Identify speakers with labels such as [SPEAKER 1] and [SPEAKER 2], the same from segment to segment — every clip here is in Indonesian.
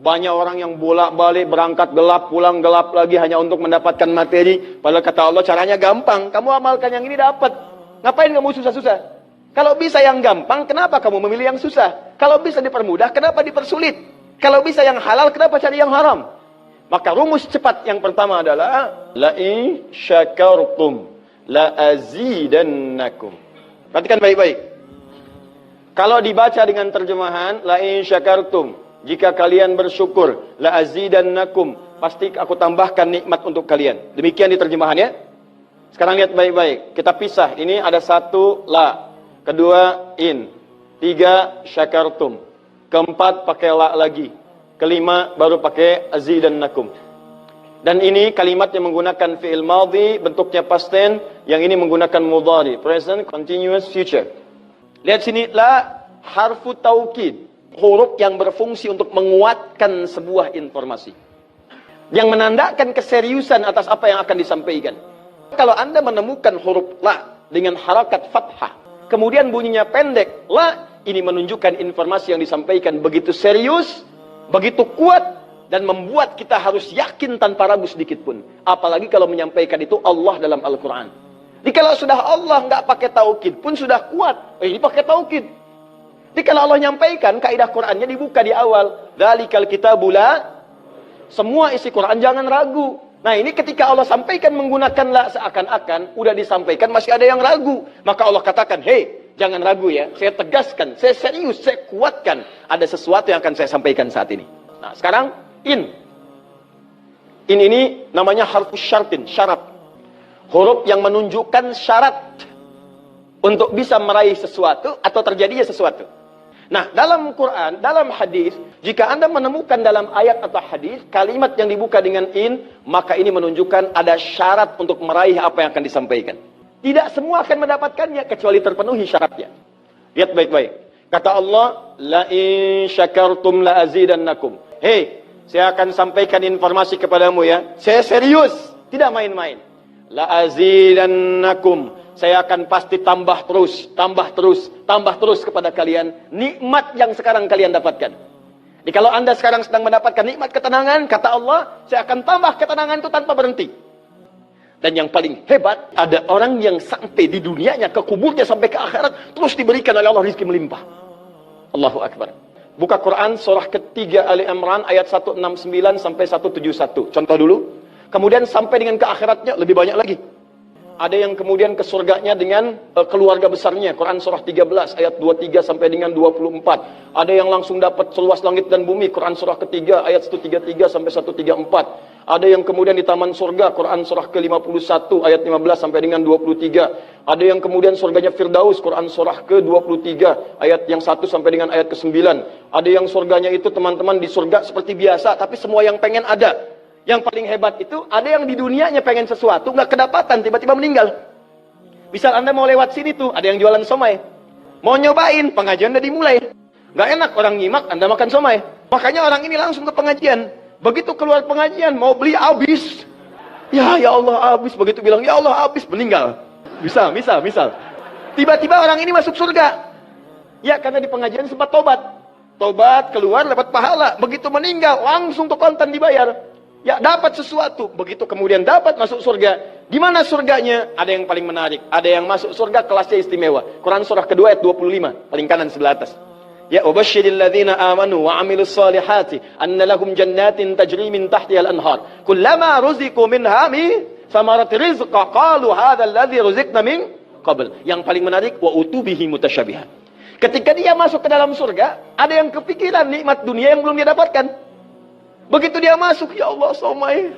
[SPEAKER 1] Banyak orang yang bolak-balik berangkat gelap, pulang gelap lagi hanya untuk mendapatkan materi. Padahal kata Allah caranya gampang. Kamu amalkan yang ini dapat. Ngapain kamu susah-susah? Kalau bisa yang gampang, kenapa kamu memilih yang susah? Kalau bisa dipermudah, kenapa dipersulit? Kalau bisa yang halal, kenapa cari yang haram? Maka rumus cepat yang pertama adalah la in syakartum la azidannakum. Perhatikan baik-baik. Kalau dibaca dengan terjemahan la in syakartum, jika kalian bersyukur, la azidannakum, pasti aku tambahkan nikmat untuk kalian. Demikian di terjemahannya. Sekarang lihat baik-baik. Kita pisah. Ini ada satu la, kedua in, tiga syakartum, keempat pakai la lagi, kelima baru pakai azidannakum. Dan ini kalimat yang menggunakan fi'il madhi, bentuknya past tense, yang ini menggunakan mudhari, present continuous future. Lihat sini, la harfu taukid, huruf yang berfungsi untuk menguatkan sebuah informasi, yang menandakan keseriusan atas apa yang akan disampaikan. Kalau Anda menemukan huruf la dengan harakat fathah, kemudian bunyinya pendek, la, ini menunjukkan informasi yang disampaikan begitu serius, begitu kuat, dan membuat kita harus yakin tanpa ragu sedikit pun. Apalagi kalau menyampaikan itu Allah dalam Al-Quran. Jadi kalau sudah Allah nggak pakai taukid pun sudah kuat. Ini pakai taukid. Jadi kalau Allah nyampaikan, kaidah Qurannya dibuka di awal. Dzalikal kitabu la, semua isi Quran jangan ragu. Nah ini ketika Allah sampaikan menggunakan la, seakan-akan udah disampaikan masih ada yang ragu. Maka Allah katakan, hei, jangan ragu ya. Saya tegaskan, saya serius, saya kuatkan. Ada sesuatu yang akan saya sampaikan saat ini. Nah sekarang in. In ini namanya harfus syartin, syarat. Huruf yang menunjukkan syarat untuk bisa meraih sesuatu atau terjadinya sesuatu. Nah, dalam Quran, dalam hadis, jika Anda menemukan dalam ayat atau hadis kalimat yang dibuka dengan in, maka ini menunjukkan ada syarat untuk meraih apa yang akan disampaikan. Tidak semua akan mendapatkannya kecuali terpenuhi syaratnya. Lihat baik-baik. Kata Allah, la in syakartum la azidannakum. Hei, saya akan sampaikan informasi kepadamu ya. Saya serius, tidak main-main. La azidannakum, saya akan pasti tambah terus, tambah terus, tambah terus kepada kalian nikmat yang sekarang kalian dapatkan. Jadi kalau Anda sekarang sedang mendapatkan nikmat ketenangan, kata Allah, saya akan tambah ketenangan itu tanpa berhenti. Dan yang paling hebat, ada orang yang sampai di dunianya, ke kuburnya sampai ke akhirat, terus diberikan oleh Allah rezeki melimpah. Allahu Akbar. Buka Quran surah ketiga Ali Imran ayat 169 sampai 171. Contoh dulu. Kemudian sampai dengan ke akhiratnya lebih banyak lagi. Ada yang kemudian ke surganya dengan keluarga besarnya. Quran surah 13 ayat 23 sampai dengan 24. Ada yang langsung dapat seluas langit dan bumi. Quran surah ketiga ayat 133 sampai 134. Ada yang kemudian di taman surga. Quran surah ke-51 ayat 15 sampai dengan 23. Ada yang kemudian surganya Firdaus. Quran surah ke-23 ayat yang 1 sampai dengan ayat ke-9. Ada yang surganya itu teman-teman di surga seperti biasa, tapi semua yang pengen ada. Yang paling hebat itu, ada yang di dunianya pengen sesuatu, nggak kedapatan, tiba-tiba meninggal. Misal Anda mau lewat sini tuh, ada yang jualan somai. Mau nyobain, pengajian udah dimulai. Nggak enak orang nyimak, Anda makan somai. Makanya orang ini langsung ke pengajian. Begitu keluar pengajian, mau beli habis. Ya Allah habis. Begitu bilang, ya Allah habis, meninggal. Misal. Tiba-tiba orang ini masuk surga. Ya, karena di pengajian sempat tobat. Tobat, keluar, dapat pahala. Begitu meninggal, langsung ke kontan dibayar. Ya, dapat sesuatu. Begitu kemudian dapat masuk surga. Di mana surganya? Ada yang paling menarik. Ada yang masuk surga kelasnya istimewa. Quran surah kedua ayat 25. Paling kanan sebelah atas. Ya, wabashshiril ladzina amanu wa 'amilus solihati anna lahum jannatin tajri min tahtiha al-anhar. Kullama ruziqu minha min samarati rizqa qalu hadzal ladzi ruziqna min qabl. Yang paling menarik, wa utubihi mutasyabihan. Ketika dia masuk ke dalam surga, ada yang kepikiran nikmat dunia yang belum dia dapatkan. Begitu dia masuk, ya Allah somai.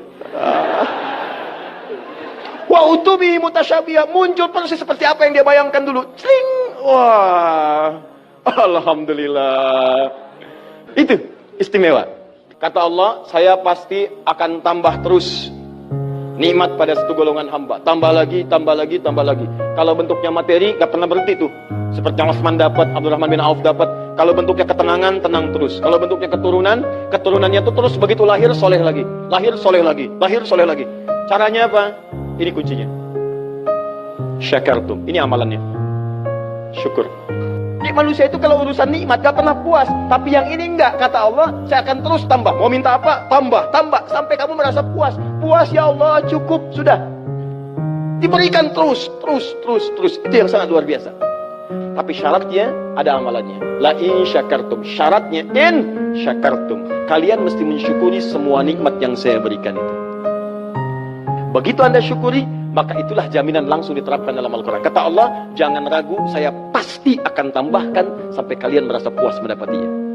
[SPEAKER 1] Wa utubi mutasyabihah, muncul persis seperti apa yang dia bayangkan dulu. Cling. Wah. Alhamdulillah. Itu istimewa. Kata Allah, saya pasti akan tambah terus nikmat pada satu golongan hamba. Tambah lagi, tambah lagi, tambah lagi. Kalau bentuknya materi, gak pernah berhenti tuh. Seperti yang Utsman dapat, Abdurrahman bin Auf dapat. Kalau bentuknya ketenangan, tenang terus. Kalau bentuknya keturunan, keturunannya itu terus begitu lahir, soleh lagi. Lahir, soleh lagi. Lahir, soleh lagi. Caranya apa? Ini kuncinya. Syakartum. Ini amalannya. Syukur. Jadi manusia itu kalau urusan nikmat gak pernah puas. Tapi yang ini enggak, kata Allah, saya akan terus tambah. Mau minta apa? Tambah, tambah. Sampai kamu merasa puas. Puas ya Allah, cukup, sudah. Diberikan terus. Itu yang sangat luar biasa. Tapi syaratnya ada amalannya. La in syakartum. Syaratnya in syakartum. Kalian mesti mensyukuri semua nikmat yang saya berikan itu. Begitu Anda syukuri, maka itulah jaminan langsung diterapkan dalam Al-Quran. Kata Allah, jangan ragu, saya pasti akan tambahkan sampai kalian merasa puas mendapatinya.